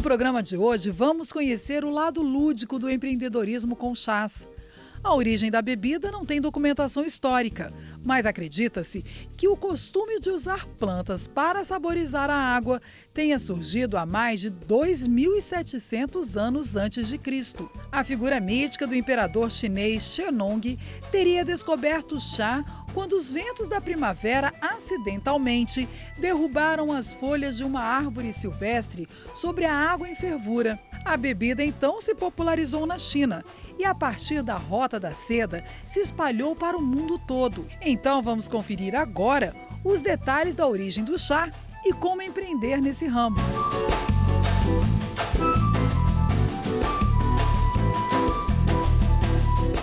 programa de hoje, vamos conhecer o lado lúdico do empreendedorismo com chás. A origem da bebida não tem documentação histórica, mas acredita-se que o costume de usar plantas para saborizar a água tenha surgido há mais de 2.700 anos antes de Cristo. A figura mítica do imperador chinês Shennong teria descoberto o chá quando os ventos da primavera acidentalmente derrubaram as folhas de uma árvore silvestre sobre a água em fervura. A bebida então se popularizou na China e, a partir da Rota da Seda, se espalhou para o mundo todo. Então vamos conferir agora os detalhes da origem do chá e como empreender nesse ramo.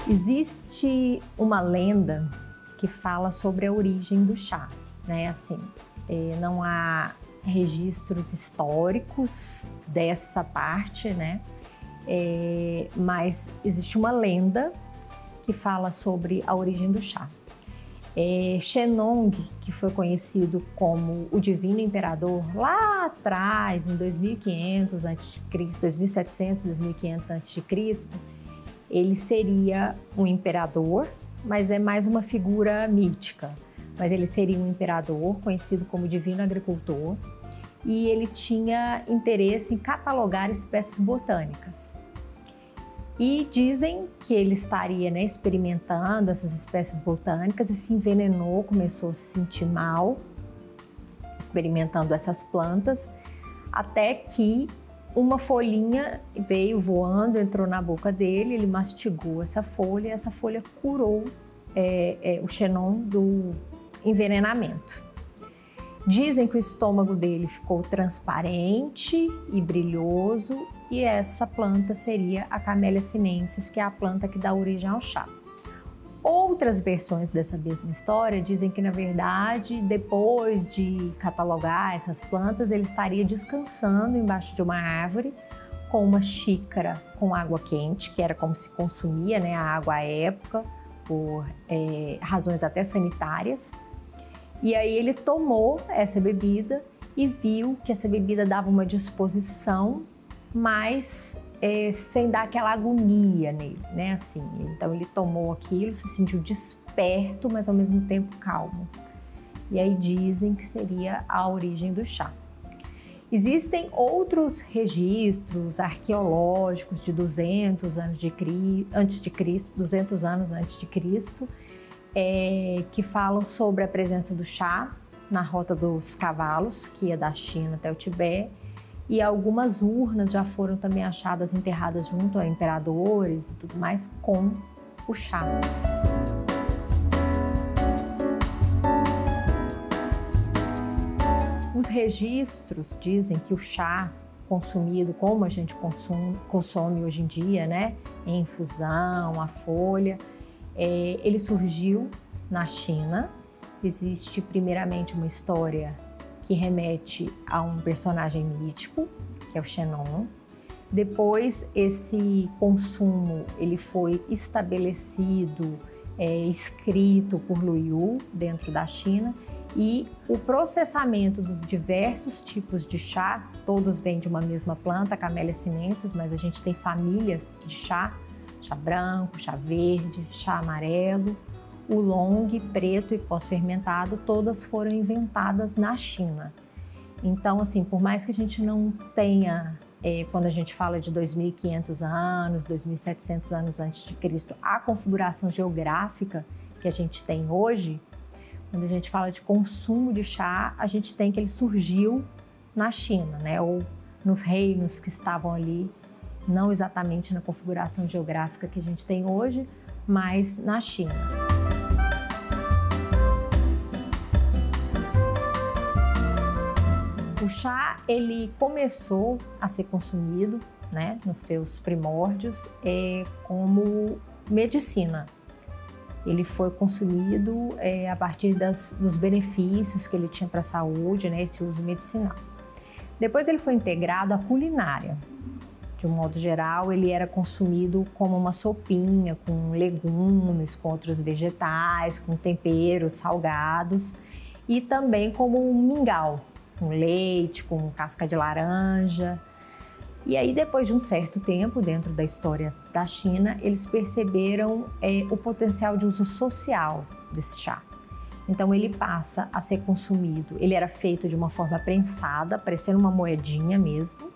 Existe uma lenda que fala sobre a origem do chá, né? Assim, não há registros históricos dessa parte, né? Mas existe uma lenda que fala sobre a origem do chá. Shennong, que foi conhecido como o Divino Imperador lá atrás, em 2500 a.C., 2700, 2500 a.C., ele seria um imperador, mas é mais uma figura mítica. Mas ele seria um imperador conhecido como Divino Agricultor e ele tinha interesse em catalogar espécies botânicas. E dizem que ele estaria, né, experimentando essas espécies botânicas e se envenenou, começou a se sentir mal experimentando essas plantas, até que uma folhinha veio voando, entrou na boca dele, ele mastigou essa folha e essa folha curou o Shennong do envenenamento. Dizem que o estômago dele ficou transparente e brilhoso e essa planta seria a Camellia sinensis, que é a planta que dá origem ao chá. Outras versões dessa mesma história dizem que, na verdade, depois de catalogar essas plantas, ele estaria descansando embaixo de uma árvore com uma xícara com água quente, que era como se consumia, né, a água à época, por razões até sanitárias. E aí ele tomou essa bebida e viu que essa bebida dava uma disposição, mas sem dar aquela agonia nele, né? Assim, então ele tomou aquilo, se sentiu desperto, mas ao mesmo tempo calmo. E aí dizem que seria a origem do chá. Existem outros registros arqueológicos de 200 anos antes de Cristo, 200 anos antes de Cristo, que falam sobre a presença do chá na Rota dos Cavalos, que ia da China até o Tibete, e algumas urnas já foram também achadas enterradas junto a imperadores e tudo mais com o chá. Os registros dizem que o chá consumido como a gente consome hoje em dia, né, em infusão, a folha, ele surgiu na China. Existe primeiramente uma história que remete a um personagem mítico, que é o Shennong. Depois esse consumo ele foi estabelecido, escrito por Lu Yu dentro da China, e o processamento dos diversos tipos de chá, todos vêm de uma mesma planta, a Camellia sinensis, mas a gente tem famílias de chá, chá branco, chá verde, chá amarelo, oolong, preto e pós-fermentado, todas foram inventadas na China. Então, assim, por mais que a gente não tenha, quando a gente fala de 2.500 anos, 2.700 anos antes de Cristo, a configuração geográfica que a gente tem hoje, quando a gente fala de consumo de chá, a gente tem que ele surgiu na China, né? Ou nos reinos que estavam ali, não exatamente na configuração geográfica que a gente tem hoje, mas na China. O chá, ele começou a ser consumido, né, nos seus primórdios, como medicina. Ele foi consumido a partir dos benefícios que ele tinha para a saúde, né, esse uso medicinal. Depois ele foi integrado à culinária. De um modo geral, ele era consumido como uma sopinha, com legumes, com outros vegetais, com temperos salgados e também como um mingau, com leite, com casca de laranja. E aí, depois de um certo tempo, dentro da história da China, eles perceberam o potencial de uso social desse chá. Então, ele passa a ser consumido. Ele era feito de uma forma prensada, parecendo uma moedinha mesmo.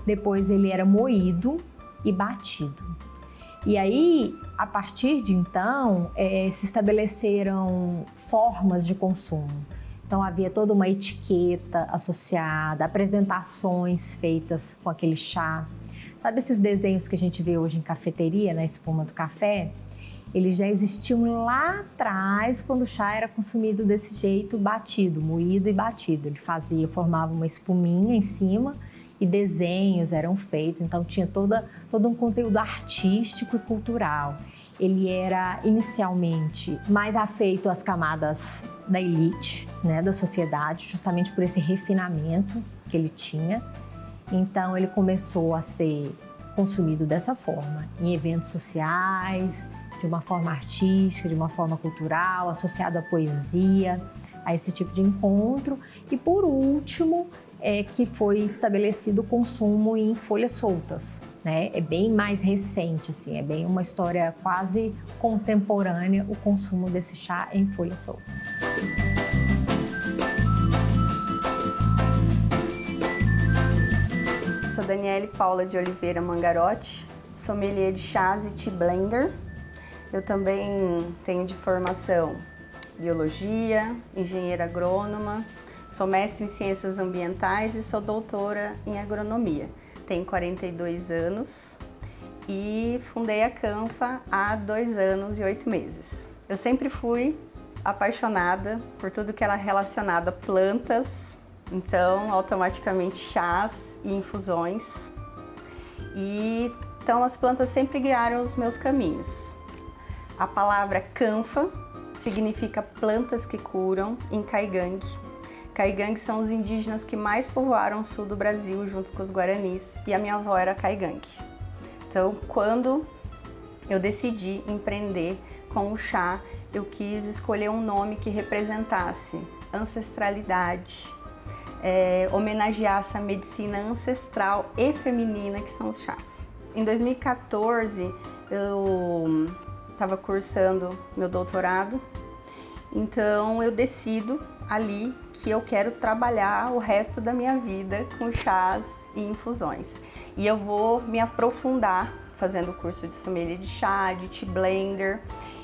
Depois, ele era moído e batido. E aí, a partir de então, se estabeleceram formas de consumo. Então, havia toda uma etiqueta associada, apresentações feitas com aquele chá. Sabe esses desenhos que a gente vê hoje em cafeteria, na espuma do café? Eles já existiam lá atrás, quando o chá era consumido desse jeito, batido, moído e batido. Ele formava uma espuminha em cima e desenhos eram feitos. Então, tinha todo um conteúdo artístico e cultural. Ele era inicialmente mais afeito às camadas da elite, né, da sociedade, justamente por esse refinamento que ele tinha. Então ele começou a ser consumido dessa forma, em eventos sociais, de uma forma artística, de uma forma cultural, associado à poesia, a esse tipo de encontro. E por último, que foi estabelecido o consumo em folhas soltas, né? É bem mais recente, assim, é bem uma história quase contemporânea o consumo desse chá em folhas soltas. Sou Daniele Paula de Oliveira Mangarotti, sommelier de chás e tea blender. Eu também tenho de formação biologia, engenheira agrônoma, sou mestre em ciências ambientais e sou doutora em agronomia. Tenho 42 anos e fundei a Canfa há 2 anos e 8 meses. Eu sempre fui apaixonada por tudo que era relacionado a plantas, então automaticamente chás e infusões. E então as plantas sempre guiaram os meus caminhos. A palavra Canfa significa plantas que curam em Caigangue. Caigangue são os indígenas que mais povoaram o sul do Brasil, junto com os guaranis, e a minha avó era caigangue. Então, quando eu decidi empreender com o chá, eu quis escolher um nome que representasse ancestralidade, homenageasse a medicina ancestral e feminina que são os chás. Em 2014, eu estava cursando meu doutorado, então eu decido ali que eu quero trabalhar o resto da minha vida com chás e infusões. E eu vou me aprofundar fazendo o curso de sommelier de chá, de tea blender,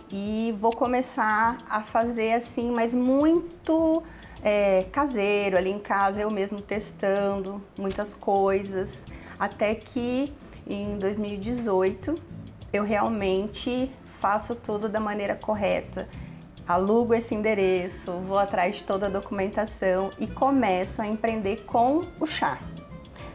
e vou começar a fazer assim, mas muito caseiro, ali em casa, eu mesmo testando muitas coisas, até que em 2018 eu realmente faço tudo da maneira correta. Alugo esse endereço, vou atrás de toda a documentação e começo a empreender com o chá.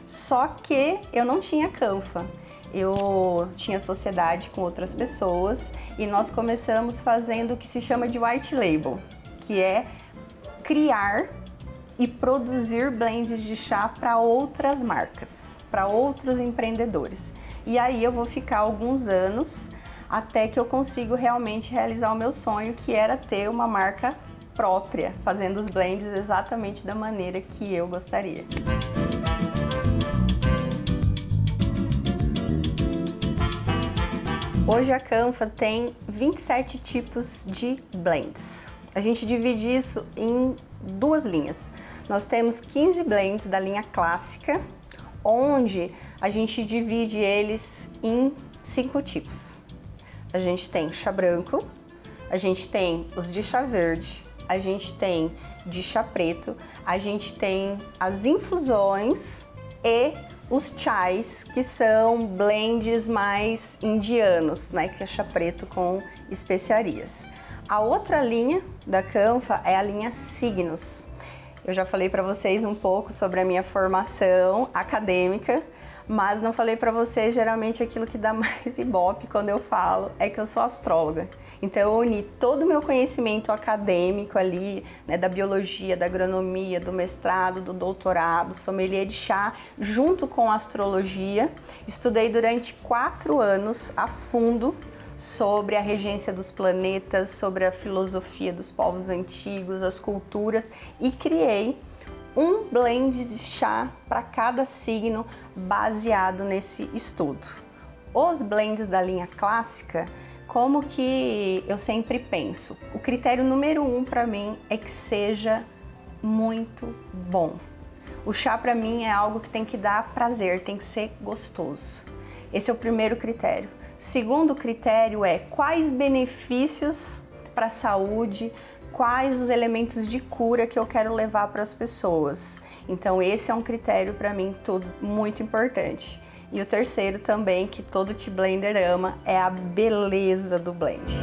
Só que eu não tinha Canfa, eu tinha sociedade com outras pessoas e nós começamos fazendo o que se chama de white label, que é criar e produzir blends de chá para outras marcas, para outros empreendedores. E aí eu vou ficar alguns anos até que eu consigo realmente realizar o meu sonho, que era ter uma marca própria, fazendo os blends exatamente da maneira que eu gostaria. Hoje a Canfa tem 27 tipos de blends. A gente divide isso em 2 linhas. Nós temos 15 blends da linha clássica, onde a gente divide eles em 5 tipos. A gente tem chá branco, a gente tem os de chá verde, a gente tem de chá preto, a gente tem as infusões e os chais, que são blends mais indianos, né, que é chá preto com especiarias. A outra linha da Canfa é a linha Signos. Eu já falei para vocês um pouco sobre a minha formação acadêmica, mas não falei para vocês geralmente aquilo que dá mais ibope quando eu falo, é que eu sou astróloga. Então eu uni todo o meu conhecimento acadêmico ali, né, da biologia, da agronomia, do mestrado, do doutorado, sommelier de chá, junto com a astrologia. Estudei durante 4 anos a fundo sobre a regência dos planetas, sobre a filosofia dos povos antigos, as culturas, e criei um blend de chá para cada signo baseado nesse estudo. Os blends da linha clássica, como que eu sempre penso? O critério número 1 para mim é que seja muito bom. O chá para mim é algo que tem que dar prazer, tem que ser gostoso. Esse é o primeiro critério. O segundo critério é quais benefícios para a saúde, quais os elementos de cura que eu quero levar para as pessoas. Então esse é um critério para mim tudo muito importante. E o terceiro também, que todo tea blender ama, é a beleza do blend.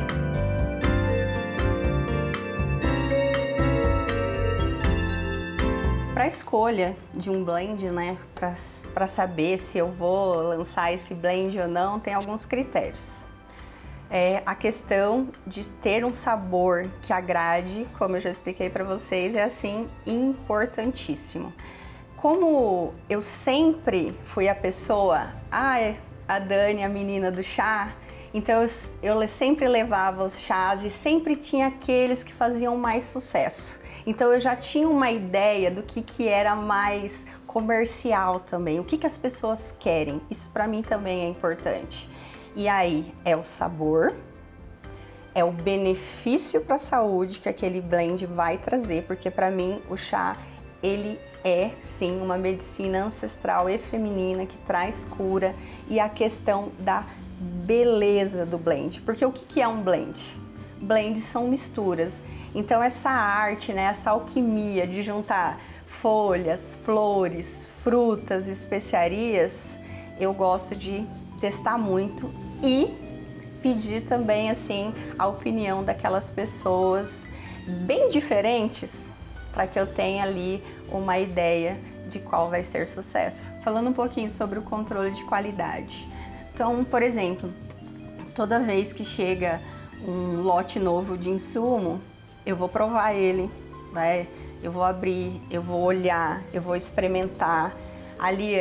Para a escolha de um blend, né, para saber se eu vou lançar esse blend ou não, tem alguns critérios. A questão de ter um sabor que agrade, como eu já expliquei para vocês, é assim importantíssimo. Como eu sempre fui a pessoa, a Dani, a menina do chá, então eu sempre levava os chás e sempre tinha aqueles que faziam mais sucesso. Então eu já tinha uma ideia do que era mais comercial também, o que as pessoas querem. Isso para mim também é importante. E aí é o sabor, é o benefício para a saúde que aquele blend vai trazer, porque para mim o chá, ele é sim uma medicina ancestral e feminina que traz cura, e a questão da beleza do blend. Porque o que é um blend? Blends são misturas. Então essa arte, né, essa alquimia de juntar folhas, flores, frutas, especiarias, eu gosto de testar muito e pedir também assim a opinião daquelas pessoas bem diferentes para que eu tenha ali uma ideia de qual vai ser sucesso. Falando um pouquinho sobre o controle de qualidade. Então, por exemplo, toda vez que chega um lote novo de insumo, eu vou provar ele, né? Eu vou abrir, eu vou olhar, eu vou experimentar. Ali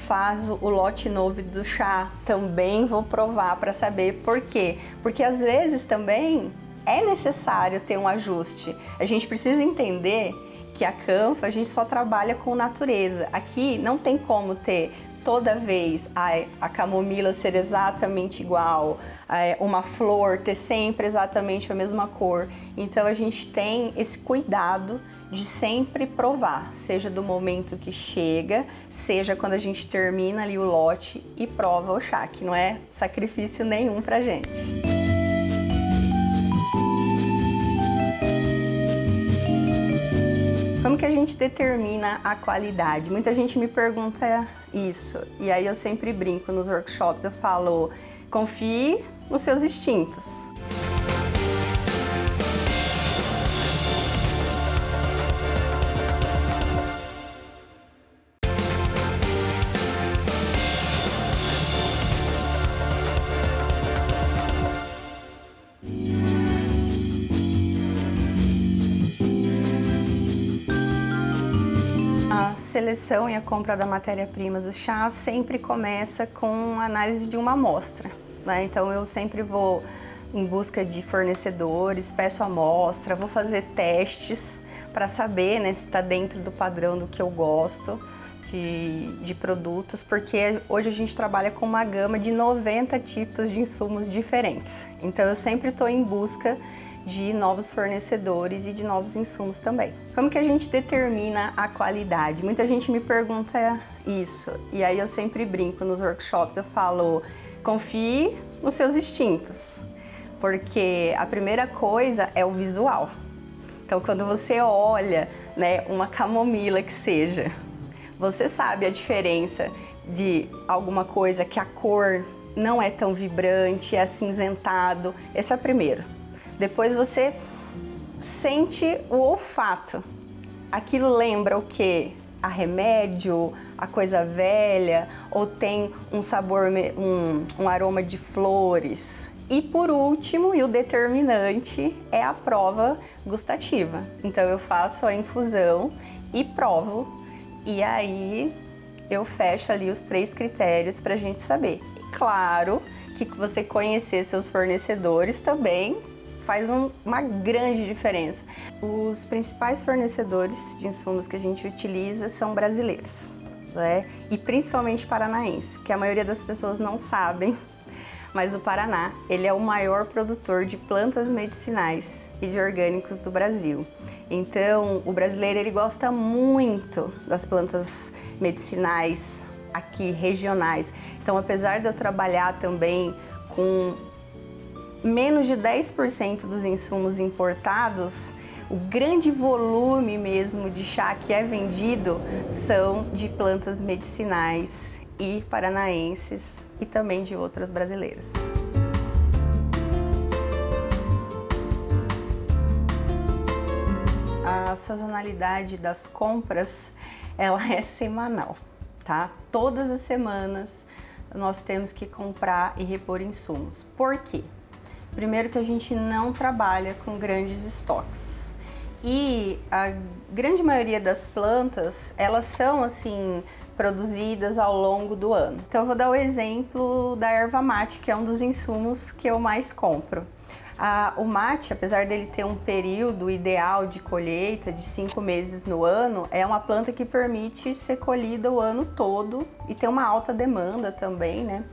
faz o lote novo do chá, também vou provar para saber por quê. Porque às vezes também é necessário ter um ajuste. A gente precisa entender que a Canfa, a gente só trabalha com natureza. Aqui não tem como ter toda vez a camomila ser exatamente igual, uma flor ter sempre exatamente a mesma cor. Então a gente tem esse cuidado de sempre provar, seja do momento que chega, seja quando a gente termina ali o lote e prova o chá, que não é sacrifício nenhum pra gente. Como que a gente determina a qualidade? Muita gente me pergunta isso, e aí eu sempre brinco nos workshops, eu falo, confie nos seus instintos. A seleção e a compra da matéria-prima do chá sempre começa com a análise de uma amostra, né? Então eu sempre vou em busca de fornecedores, peço amostra, vou fazer testes para saber, né, se está dentro do padrão do que eu gosto de produtos, porque hoje a gente trabalha com uma gama de 90 tipos de insumos diferentes. Então eu sempre estou em busca de novos fornecedores e de novos insumos também. Como que a gente determina a qualidade? Muita gente me pergunta isso, e aí eu sempre brinco nos workshops, eu falo, confie nos seus instintos, porque a primeira coisa é o visual. Então quando você olha, né, uma camomila que seja, você sabe a diferença de alguma coisa que a cor não é tão vibrante, é acinzentado, esse é o primeiro. Depois você sente o olfato. Aquilo lembra o quê? A remédio, a coisa velha, ou tem um sabor, um aroma de flores. E por último, e o determinante, é a prova gustativa. Então eu faço a infusão e provo, e aí eu fecho ali os 3 critérios para a gente saber. E claro que você conhecer seus fornecedores também faz uma grande diferença. Os principais fornecedores de insumos que a gente utiliza são brasileiros, né? E principalmente paranaenses, que a maioria das pessoas não sabem, mas o Paraná, ele é o maior produtor de plantas medicinais e de orgânicos do Brasil. Então, o brasileiro, ele gosta muito das plantas medicinais aqui, regionais. Então, apesar de eu trabalhar também com menos de 10% dos insumos importados, o grande volume mesmo de chá que é vendido são de plantas medicinais e paranaenses e também de outras brasileiras. A sazonalidade das compras, ela é semanal, tá? Todas as semanas nós temos que comprar e repor insumos. Por quê? Primeiro que a gente não trabalha com grandes estoques. E a grande maioria das plantas, elas são assim produzidas ao longo do ano. Então eu vou dar o exemplo da erva mate, que é um dos insumos que eu mais compro. O mate, apesar dele ter um período ideal de colheita de 5 meses no ano, é uma planta que permite ser colhida o ano todo e tem uma alta demanda também, né?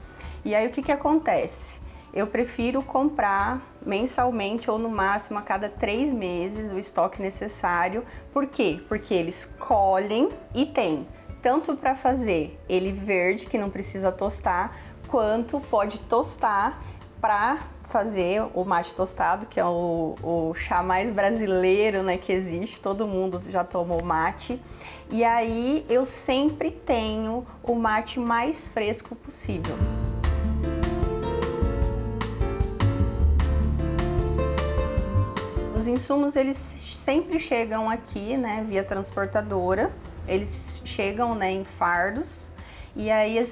E aí o que acontece? Eu prefiro comprar mensalmente ou no máximo a cada 3 meses o estoque necessário. Por quê? Porque eles colhem e tem tanto para fazer ele verde, que não precisa tostar, quanto pode tostar para fazer o mate tostado, que é o chá mais brasileiro, né, que existe. Todo mundo já tomou mate. E aí eu sempre tenho o mate mais fresco possível. Os insumos, eles sempre chegam aqui, né, via transportadora. Eles chegam, né, em fardos e aí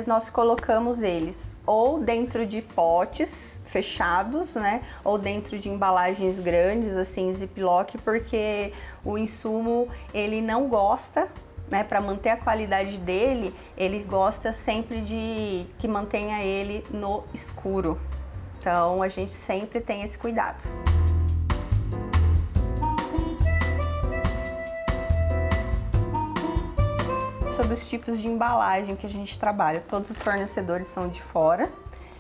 nós colocamos eles ou dentro de potes fechados, né, ou dentro de embalagens grandes, assim, ziplock, porque o insumo, ele não gosta, né, para manter a qualidade dele, ele gosta sempre de que mantenha ele no escuro. Então a gente sempre tem esse cuidado. Sobre os tipos de embalagem que a gente trabalha, todos os fornecedores são de fora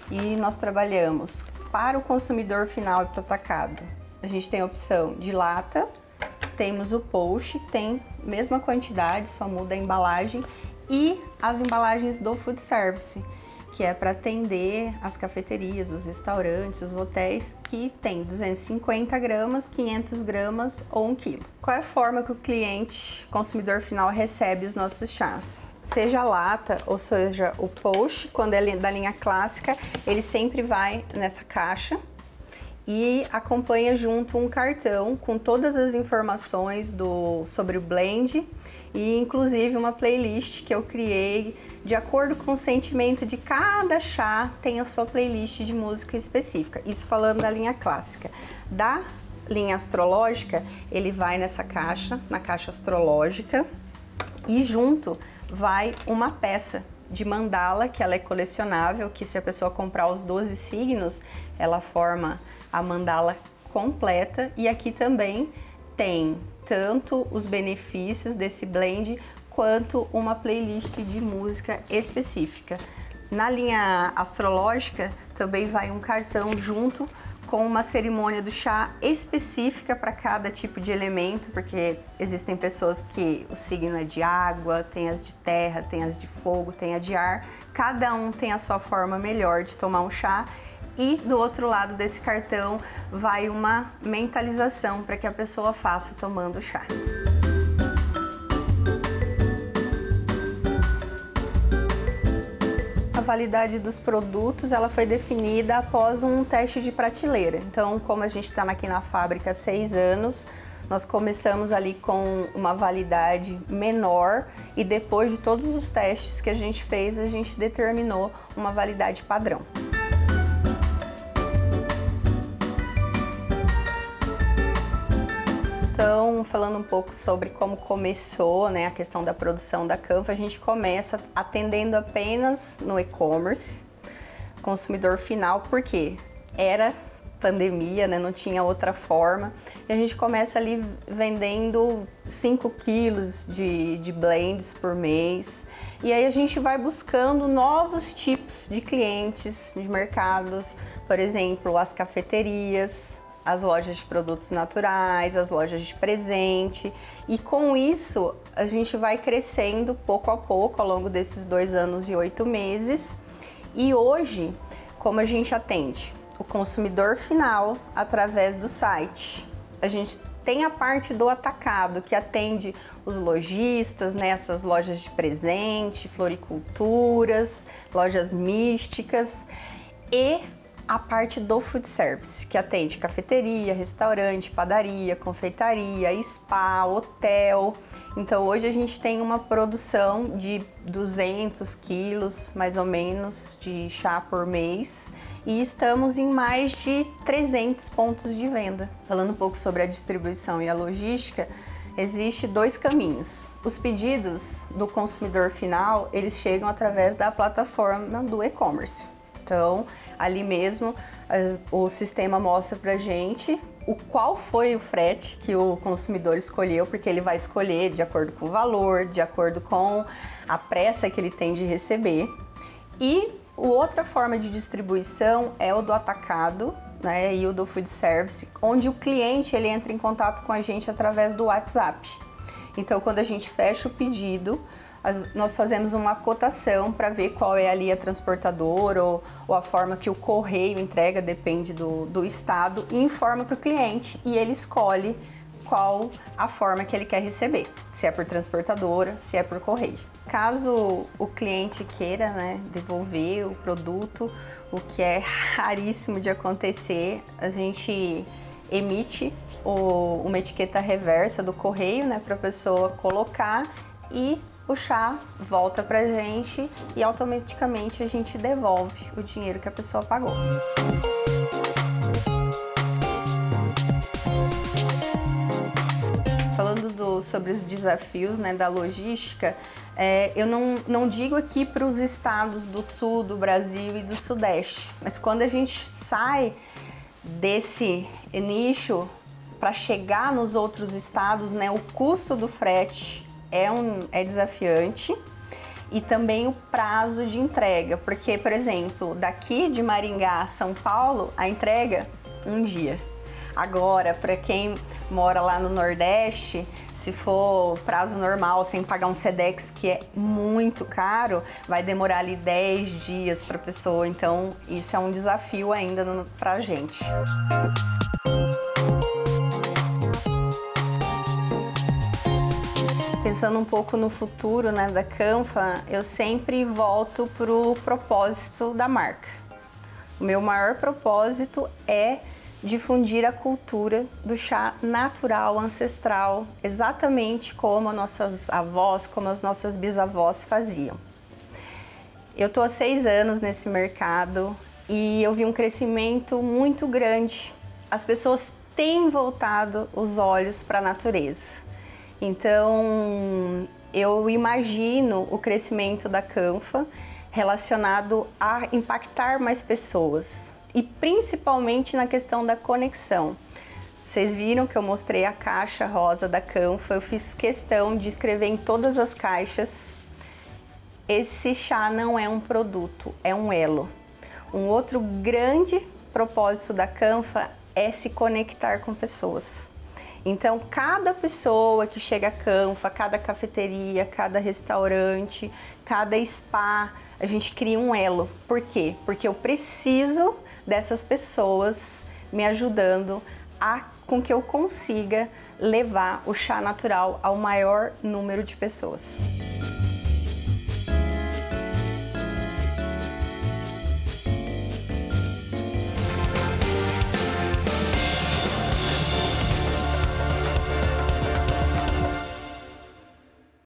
e nós trabalhamos para o consumidor final e para o atacado. A gente tem a opção de lata, temos o post, tem mesma quantidade, só muda a embalagem, e as embalagens do food service, que é para atender as cafeterias, os restaurantes, os hotéis, que tem 250 gramas, 500 gramas ou 1 quilo. Qual é a forma que o cliente, consumidor final, recebe os nossos chás? Seja a lata ou seja o post, quando é da linha clássica, ele sempre vai nessa caixa e acompanha junto um cartão com todas as informações sobre o blend e inclusive uma playlist que eu criei de acordo com o sentimento de cada chá, tem a sua playlist de música específica. Isso falando da linha clássica. Da linha astrológica, ele vai nessa caixa, na caixa astrológica, e junto vai uma peça de mandala, que ela é colecionável, que se a pessoa comprar os 12 signos, ela forma a mandala completa. E aqui também tem tanto os benefícios desse blend, quanto uma playlist de música específica. Na linha astrológica também vai um cartão junto com uma cerimônia do chá específica para cada tipo de elemento, porque existem pessoas que o signo é de água, tem as de terra, tem as de fogo, tem a de ar. Cada um tem a sua forma melhor de tomar um chá. E do outro lado desse cartão vai uma mentalização para que a pessoa faça tomando chá. A validade dos produtos, ela foi definida após um teste de prateleira. Então, como a gente está aqui na fábrica há 6 anos, nós começamos ali com uma validade menor e depois de todos os testes que a gente fez, a gente determinou uma validade padrão. Então, falando um pouco sobre como começou, né, a questão da produção da Canfa, a gente começa atendendo apenas no e-commerce, consumidor final, porque era pandemia, né? Não tinha outra forma. E a gente começa ali vendendo 5 quilos de blends por mês. E aí a gente vai buscando novos tipos de clientes, de mercados, por exemplo, as cafeterias, as lojas de produtos naturais, as lojas de presente, e com isso a gente vai crescendo pouco a pouco ao longo desses 2 anos e 8 meses. E hoje, como a gente atende o consumidor final através do site, a gente tem a parte do atacado que atende os lojistas, né, essas lojas de presente, floriculturas, lojas místicas, e a parte do food service, que atende cafeteria, restaurante, padaria, confeitaria, spa, hotel. Então hoje a gente tem uma produção de 200 quilos, mais ou menos, de chá por mês, e estamos em mais de 300 pontos de venda. Falando um pouco sobre a distribuição e a logística, existe 2 caminhos. Os pedidos do consumidor final, eles chegam através da plataforma do e-commerce. Então, ali mesmo, o sistema mostra pra gente qual foi o frete que o consumidor escolheu, porque ele vai escolher de acordo com o valor, de acordo com a pressa que ele tem de receber. E outra forma de distribuição é o do atacado, né, e o do food service, onde o cliente ele entra em contato com a gente através do WhatsApp. Então, quando a gente fecha o pedido, nós fazemos uma cotação para ver qual é ali a transportadora ou a forma que o correio entrega, depende do estado, e informa para o cliente, e ele escolhe qual a forma que ele quer receber, se é por transportadora, se é por correio. Caso o cliente queira, né, devolver o produto, o que é raríssimo de acontecer, a gente emite uma etiqueta reversa do correio, né, para a pessoa colocar, e o chá volta pra gente e automaticamente a gente devolve o dinheiro que a pessoa pagou. Falando sobre os desafios, né, da logística, eu não digo aqui para os estados do sul do Brasil e do sudeste, mas quando a gente sai desse nicho para chegar nos outros estados, né, o custo do frete é desafiante, e também o prazo de entrega, porque, por exemplo, daqui de Maringá a São Paulo, a entrega 1 dia. Agora, para quem mora lá no Nordeste, se for prazo normal, sem pagar um Sedex, que é muito caro, vai demorar ali 10 dias para a pessoa. Então, isso é um desafio ainda para a gente. Pensando um pouco no futuro, né, da Canfa, eu sempre volto para o propósito da marca. O meu maior propósito é difundir a cultura do chá natural, ancestral, exatamente como as nossas avós, como as nossas bisavós faziam. Eu estou há 6 anos nesse mercado e eu vi um crescimento muito grande. As pessoas têm voltado os olhos para a natureza. Então, eu imagino o crescimento da Canfa relacionado a impactar mais pessoas e principalmente na questão da conexão. Vocês viram que eu mostrei a caixa rosa da Canfa, eu fiz questão de escrever em todas as caixas: esse chá não é um produto, é um elo. Um outro grande propósito da Canfa é se conectar com pessoas. Então, cada pessoa que chega à Canfa, cada cafeteria, cada restaurante, cada spa, a gente cria um elo. Por quê? Porque eu preciso dessas pessoas me ajudando com que eu consiga levar o chá natural ao maior número de pessoas.